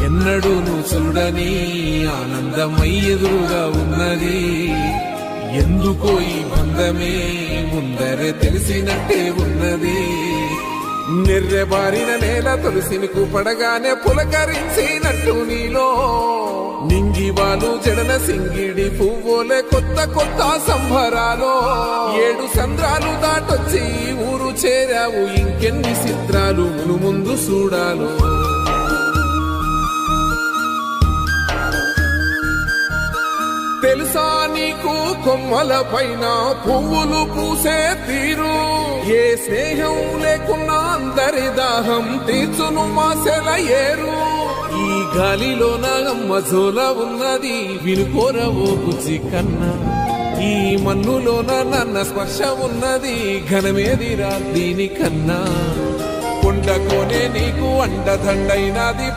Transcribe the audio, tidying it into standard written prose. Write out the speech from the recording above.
ఎన్నడూ నువ్వు చూడని ఆనందమై ఎదురుగా ఉన్నది. ఎందుకో ఈ బంధమే ముందరే తెలిసినట్టే ఉన్నది. నిర్రెబారిన నేల తులసిని కూపడగానే పులకరించినట్టు నీలో నింగివాలు జడన సింగిడి పువ్వులే కొత్త కొత్త సంభరాలో. 7 సంద్రాలు దాటొచ్చి ఊరు చేరావు, ఇంకెన్ని చిత్రాలు మును ముందు చూడాలో. తెలుసా నీకు కొమ్మల పైన పువ్వులు పూసే తీరు, ఏ స్నేహం లేకున్నా అందరి దాహం తీర్చును మాసెల ఏరు. ఈ గాలిలోన అమ్మజోల ఉన్నది వినుకోరవో బుజ్జి కన్నా, ఈ మన్నులోన నన్న స్పర్శ ఉన్నది ఘనమేదిరా దీనికన్నా. కొండకోనే నీకు అండదండైనది